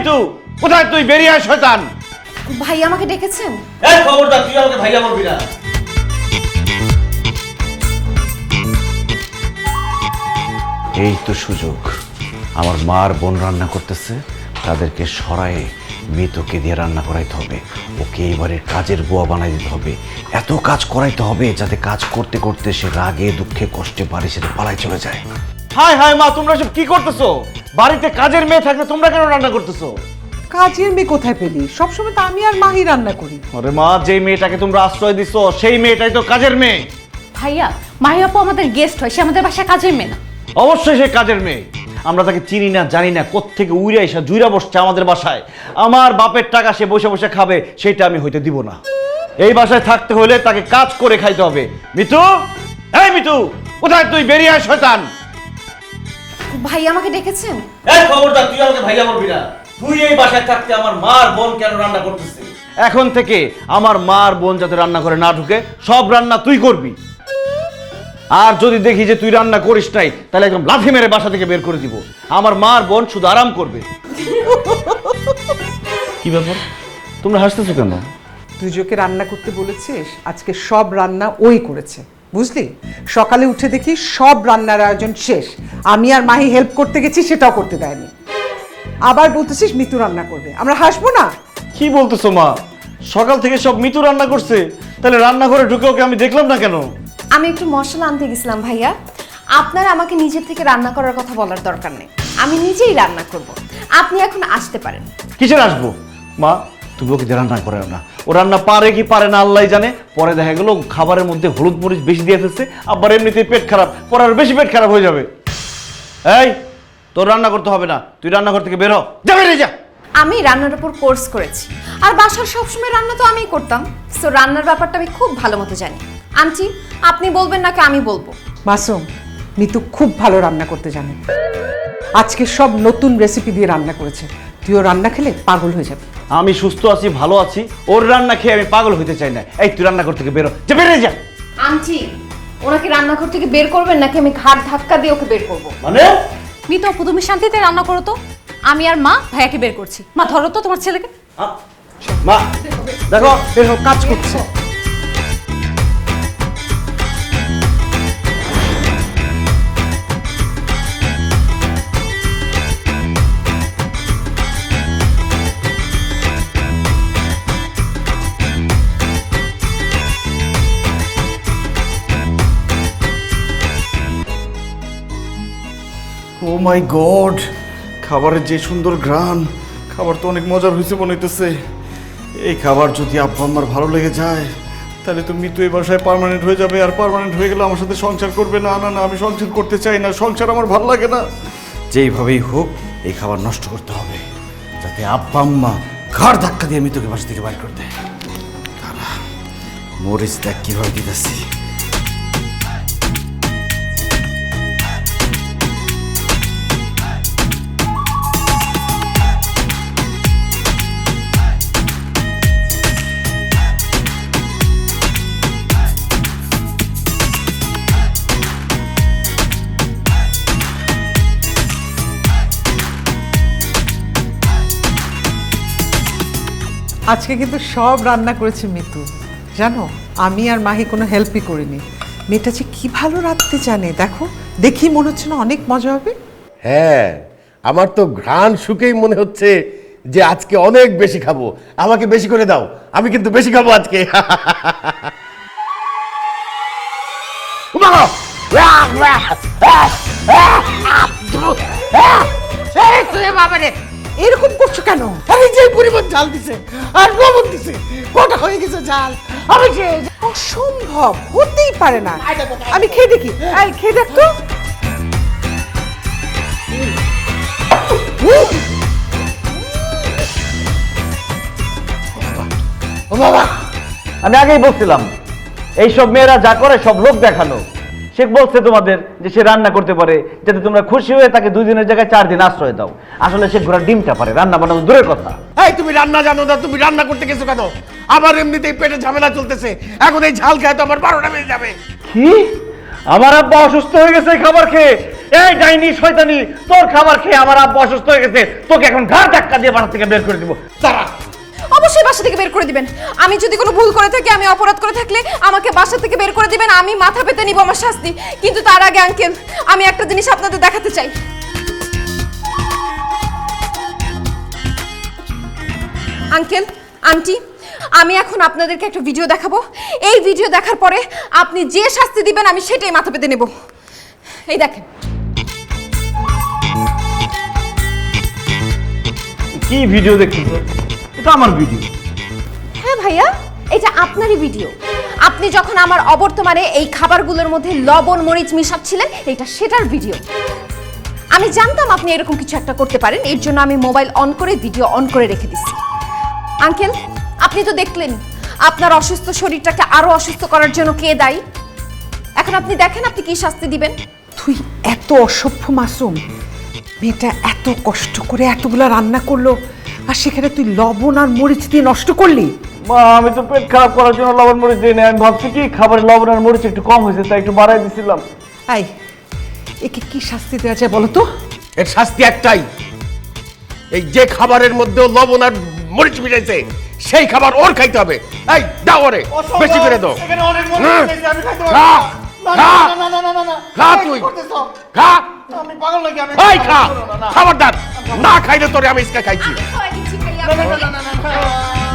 মিতু, কোথায় তুই? বেরিয়ে আয় শয়তান। ভাই আমাকে ডেকেছেন? এই খবরদার, তুই আমাকে ভাইয়া বলবি না। এই তো সুযোগ। আমার মার বোন রান্না করতেছে, তাদেরকে সরায়ে মিতুকে দিয়ে রান্না করাইতে হবে। ওকে এবারে কাজের বুয়া বানাই দিতে হবে। এত কাজ করাইতে হবে যাতে কাজ করতে করতে সে রাগে দুঃখে কষ্টে বাড়ি ছেড়ে পালাই চলে যায়। হায় হায় মা, তোমরা সব কি করতেছো? বাড়িতে কাজের মেয়ে থাকলে তোমরা কেন রান্না করতেছো? কাজের মেয়ে কোথায় পেলি? সবসময় তো আমি আর মাহি রান্না করি। আরে মা, যেই মেয়েটাকে তোমরা আশ্রয় দিছো সেই মেয়েটাই তো কাজের মেয়ে। ভাইয়া, মাহি আপু আমাদের গেস্ট হয়, সে আমাদের বাসায় কাজের মেয়ে না। অবশ্যই সে কাজের মেয়ে। আমরা তাকে চিনি না, জানি না, কোত্থেকে উইরা এসে জুইরা বসছে আমাদের বাসায়। আমার বাপের টাকা সে বসে বসে খাবে, সেটা আমি হইতে দিব না। এই বাসায় থাকতে হলে তাকে কাজ করে খাইতে হবে। মিতু, এই মিতু, কোথায় তুই? বেরিয়ে আয় শয়তান। ভাই আমাকে ডেকেছেন? এই খবরদার, তুই আমাকে ভাইয়া বলবি না। তুই এই বাসায় থাকতে আমার মার বোন কেন রান্না করতেছিস? এখন থেকে আমার মার বোন যাতে রান্না করে না ঢুকে, সব রান্না তুই করবি। আর যদি দেখি যে তুই রান্না করিস নাই, তাহলে একদম লাথি মেরে বাসা থেকে বের করে দিব। আমার মার বোন শুধু আরাম করবে। কি ব্যাপার, তোমরা হাসতেছো কেন? তুই যে ওকে রান্না করতে বলেছিস, আজকে সব রান্না ওই করেছে, বুঝলি? সকালে উঠে দেখি সব রান্নার আয়োজন শেষ। আমি আর মাহি হেল্প করতে গেছি, সেটাও করতে দেয়নি। আবার বলতেছিস মিতু রান্না করবে, আমরা হাসবো না? কি বলতেছো মা? সকাল থেকে সব মিতু রান্না করছে, তাহলে রান্নাঘরে ঢুকে ওকে আমি দেখলাম না কেন? আমি একটু মশলা আনতে গেছিলাম ভাইয়া। আপনার আমাকে নিজের থেকে রান্না করার কথা বলার দরকার নেই, আমি নিজেই রান্না করব। আপনি এখন আসতে পারেন। কিসের আসবো মা? তুমি ওকে দিয়ে রান্না করে না। ও রান্না পারে কি পারে না আল্লাহ জানে। পরে দেখা গেল খাবারের মধ্যে হলুদ মরিচ বেশি দিয়ে ফেলছে, আবার এমনিতেই পেট খারাপ, পরে আর বেশি পেট খারাপ হয়ে যাবে। এই, তোর রান্না করতে হবে না, তুই রান্নাঘর থেকে বের হ, যা বেরিয়ে যা। আমি রান্নার উপর কোর্স করেছি, আর বাসার সবসময় রান্না তো আমিই করতাম। সো রান্নার ব্যাপারটা আমি খুব ভালো মতো জানি। আন্টি, আপনি বলবেন নাকি আমি বলবো? মাসুম, মিতু খুব ভালো রান্না করতে জানে। আজকে সব নতুন রেসিপি দিয়ে রান্না করেছে। তুইও রান্না খেলে পাগল হয়ে যাবে। আমি সুস্থ আছি, ভালো আছি, ওর রান্না খেয়ে আমি পাগল হইতে চাই না। এই, তুই রান্নাঘর থেকে বেরো, যা বেরিয়ে যা। আন্টি, ওনাকে রান্নাঘর থেকে বের করবেন নাকি আমি ঘাট ধাক্কা দিয়ে ওকে বের করবো? মানে? মিতু আপু, তুমি শান্তিতে রান্না করো তো। আমি আর মা ভাইয়াকে বের করছি। মা ধরো তো তোমার ছেলেকে। মা দেখো, বের হোক, কাজ করছে। ও মাই গড, খাবারের যে সুন্দর ঘ্রাণ! খাবার তো অনেক মজার হয়েছে মনে হইতেছে। এই খাবার যদি আব্বা আমার ভালো লেগে যায়, তাহলে তো মিতু এই বাসায় পার্মানেন্ট হয়ে যাবে। আর পার্মানেন্ট হয়ে গেলে আমার সাথে সংসার করবে। না না না, আমি সংসার করতে চাই না, সংসার আমার ভালো লাগে না। যেইভাবেই হোক এই খাবার নষ্ট করতে হবে, যাতে আব্বা আম্মা ঘাড় ধাক্কা দিয়ে মিতুকে বাসা থেকে বাইর করে দেয়। তারা মরিচ দেখ কীভাবে দিতেছি। আজকে কিন্তু সব রান্না করেছে মিতু, জানো? আমি আর মাহি কোনো হেল্পই করিনি। মেয়েটা যে কি ভালো রাঁধতে জানে, দেখো। দেখি মনে হচ্ছে না অনেক মজা হবে? হ্যাঁ, আমার তো ঘ্রাণ শুকেই মনে হচ্ছে যে আজকে অনেক বেশি খাবো। আমাকে বেশি করে দাও, আমি কিন্তু বেশি খাবো আজকে। এরকম করছো কেন? আমি যে পরিমাণ ঝাল দিছে আর লবণ দিছে, কটা হয়ে গেছে ঝাল। আমি অসম্ভব, হতেই পারে না। আমি খেয়ে দেখি। এই খেয়ে দেখ তো। ও বাবা, আমি আগেই বলছিলাম এইসব মেয়েরা যা করে সব লোক দেখানো। সে বলছে তোমাদের যে সে রান্না করতে পারে, যাতে তোমরা খুশি হয়ে তাকে 2 দিনের জায়গায় 4 দিন আশ্রয় দাও। আসলে সে ঘোড়ার ডিমটা পারে, রান্না বানানো দূরের কথা। এই তুমি রান্না জানো না, তুমি রান্না করতে গেছো কেন? আমার এমনিতেই পেটে ঝামেলা চলতেছে, এখন এই ঝাল খায় তো আমার 12টা বেজে যাবে। কি? আমার আব্বা অসুস্থ হয়ে গেছে এই খাবার খেয়ে? এই ডাইনি শয়তানি, তোর খাবার খেয়ে আমার আব্বু অসুস্থ হয়ে গেছে, তোকে এখন ঘাড় ধাক্কা দিয়ে বাসা থেকে বের করে দিব। তারা অবশ্যই বাসা থেকে বের করে দিবেন। আমি যদি কোনো ভুল করে থাকি, আমি অপরাধ করে থাকলে আমাকে বাসা থেকে বের করে দিবেন, আমি মাথা পেতে নিব আমার শাস্তি। কিন্তু তার আগে আঙ্কেল, আমি একটা জিনিস আপনাদের দেখাতে চাই। আঙ্কেল, আন্টি, আমি এখন আপনাদেরকে একটা ভিডিও দেখাবো। এই ভিডিও দেখার পরে আপনি যে শাস্তি দিবেন আমি সেটাই মাথা পেতে নেব। এই দেখেন। কি ভিডিও দেখতেছ? এটা আমার ভিডিও। হ্যাঁ ভাইয়া, এটা আপনারই ভিডিও। আপনি যখন আমার অবর্তমানে এই খাবারগুলোর মধ্যে লবণ মরিচ মিশাচ্ছিলেন, এটা সেটার ভিডিও। আমি জানতাম আপনি এরকম কিছু একটা করতে পারেন, এর জন্য আমি মোবাইল অন করে ভিডিও অন করে রেখে দিচ্ছি। আঙ্কেল, আপনি তো দেখলেন আপনার অসুস্থ শরীরটাকে আরো অসুস্থ করার জন্য কে দায়ী। এখন আপনি দেখেন আপনি কি শাস্তি দিবেন। তুই এত অসভ্য মাসুম, মেয়েটা এত কষ্ট করে এতগুলা রান্না করলো আর সেখানে তুই লবণ আর মরিচ দিয়ে নষ্ট করলি। মা, আমি তো পেট খারাপ করার জন্য লবণ মরিচ দিই না, আমি ভাবছি কি খাবারে লবণ আর মরিচ একটু কম হয়েছে তাই একটু বাড়াই দিছিলাম। এই, একে কি শাস্তি দেওয়া যায় বলো তো? এর শাস্তি একটাই, এই যে খাবারের মধ্যে লবণ আর মরিচ মিশাইছে সেই খাবার ওর খাইতে হবে। এই দাও ওরে, বেশি করে দাও। এখানে অনেক হুম। মরিচ দিয়েছে, আমি খাইতে খা, পারবো না। খা, না, না, না, না, না, না। খা এই, তুই। কি করতেছো? খা, আমি পাগল নাকি? আমি এই খা, না, না, না। খাবারদার না খাইলে তোরে আমি ইসকা খাইছি। না, না, না, না, না, না।